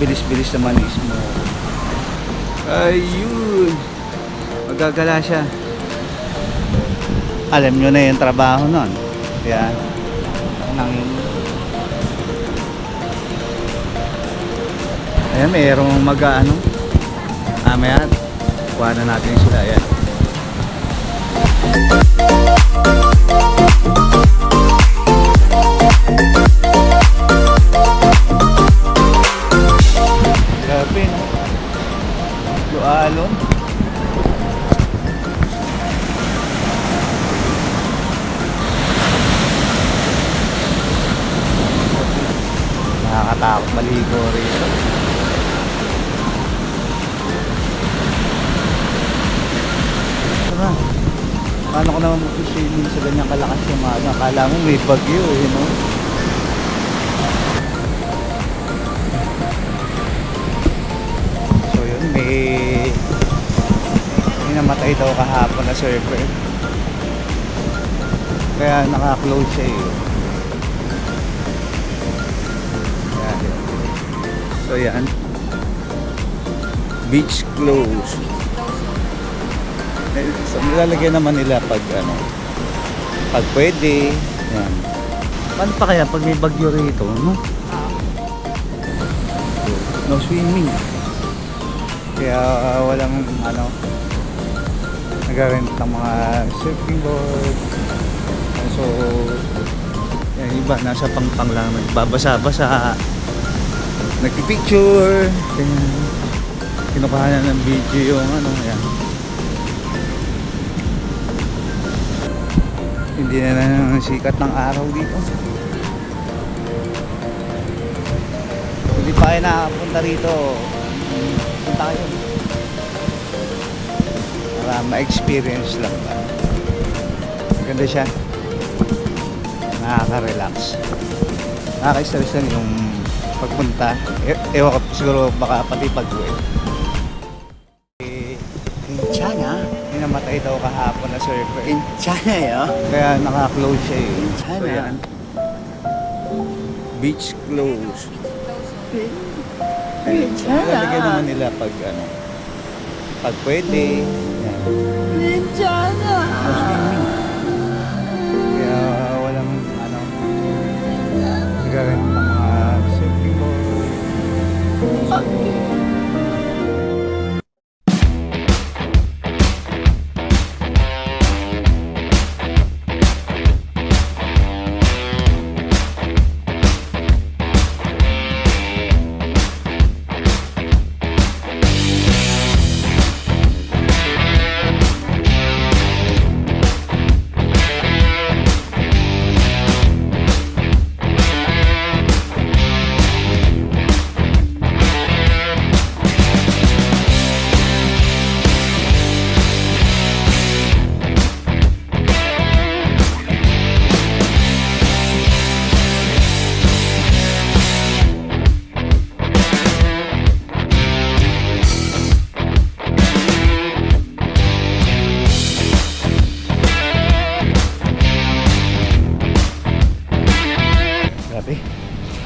bilis-bilis naman mismo. Ayun, magagala siya. Alam nyo na yung trabaho nun. Yan. Ayan, mayroong mag-ano. Maya, kuha na natin sila. Ayan. Grabe, no? Lualon. Nakakatakot maligo rito. Paano ko naman mag-swimming sa ganyang kalakas yung ano? Akala mo may bagyo, you know? So yun, may namatay daw kahapon na surfer. Kaya naka-close siya eh. So yan, beach close. So, nilalagyan naman nila pag ano, pag pwede. Yan. Paano pa kaya pag may bagyo rito, no? No swimming. Kaya walang ano, nag-rent ng mga surfing board. So yan, iba nasa pangpang lang, nagbabasa-basa, nagpipicture, kinukuha na ng video yung ano, yan. Hindi na sikat ng araw dito. Hindi pa kayo nakapunta rito, punta kayo para ma-experience lang ba. Ganda siya, nakaka-relax, nakaka-stress lang yung pagpunta. Ewan ko, siguro baka pati pag-uwi. China? May namatay daw kahapon na surfer. In China, yo? Kaya naka-close siya eh. In China? So yan, beach close. In China? Lalagyan naman nila pag ano, pag pwede. Yan. In China? Kaya walang ano, nag-rent ng mga surfing board.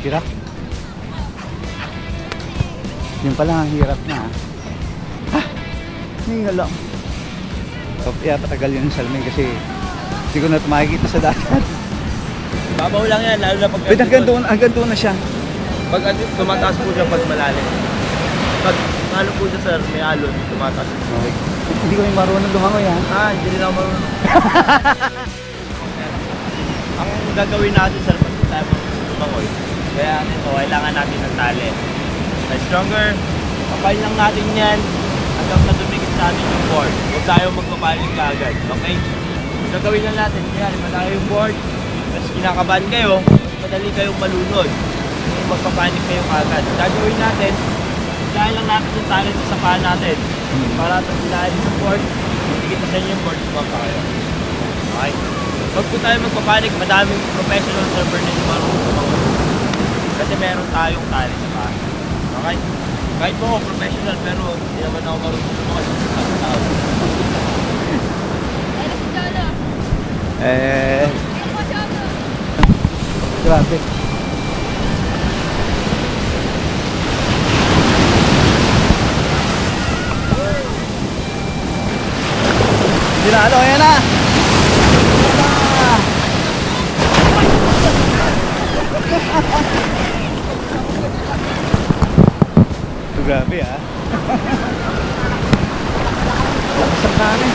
Hirap. Yun pala ang hirap na. Hindi lang. So, kaya patagal yun sa salmay kasi hindi ko na makikita sa dagat. Babaw lang yan, lalo na pag... But hanggang doon na siya. Pag tumataas po siya pag malalim. Pag ano po siya sir, may alon, tumataas. Okay. Hindi ko yung marunong lumangoy ha. Hindi rin ako marunong. Ang gagawin natin sir, pag tayo lumangoy, kaya ito, kailangan natin ng tali. Stronger, kapain lang natin yan hanggang na dumikit sa atin yung board. Huwag tayo magpapaling ka agad, okay? Gagawin lang natin, kaya lima tayo yung board, tapos kinakabahan kayo, madali kayong malunod. Magpapanik kayo agad. Gagawin natin, dahil lang natin yung tali sa paa natin. Para ito dahil sa board, dikit na sa inyo yung board, sumapa kayo. Okay? Huwag po tayo magpapanik, madaming professional surfer na yung marunong sumangon. Kasi meron tayong tali sa paa. Okay? Kahit po ako professional, pero hindi naman ako marunong sumangon sa tao. Grabe. Panalo, ayan na! Ito, grabe ah. Lakas ang kanin.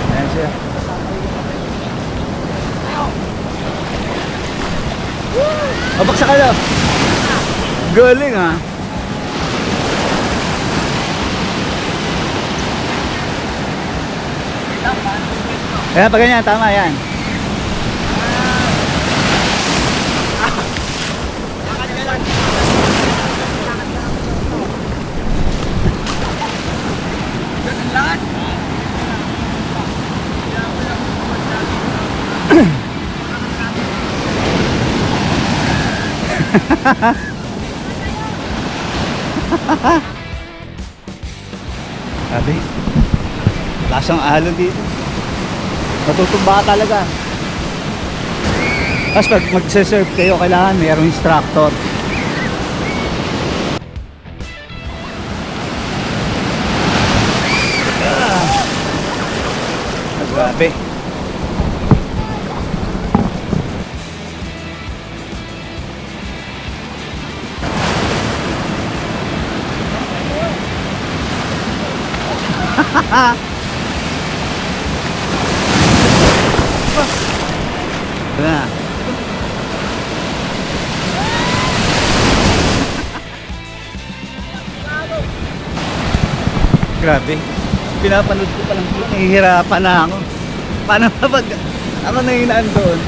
Ayan siya. Abaksak ka daw. Galing ah. Ayan, pag ganyan, tama yan. Sabi, lasang alon dito. Matutumba ka talaga. Tapos pag magse-serve kayo, kailangan mayroong instructor. Grabe. Ito na. Grabe. Pinapanood ko pa lang ito. Nahihirapan na ako. Paano ba pag ako na yung nandun?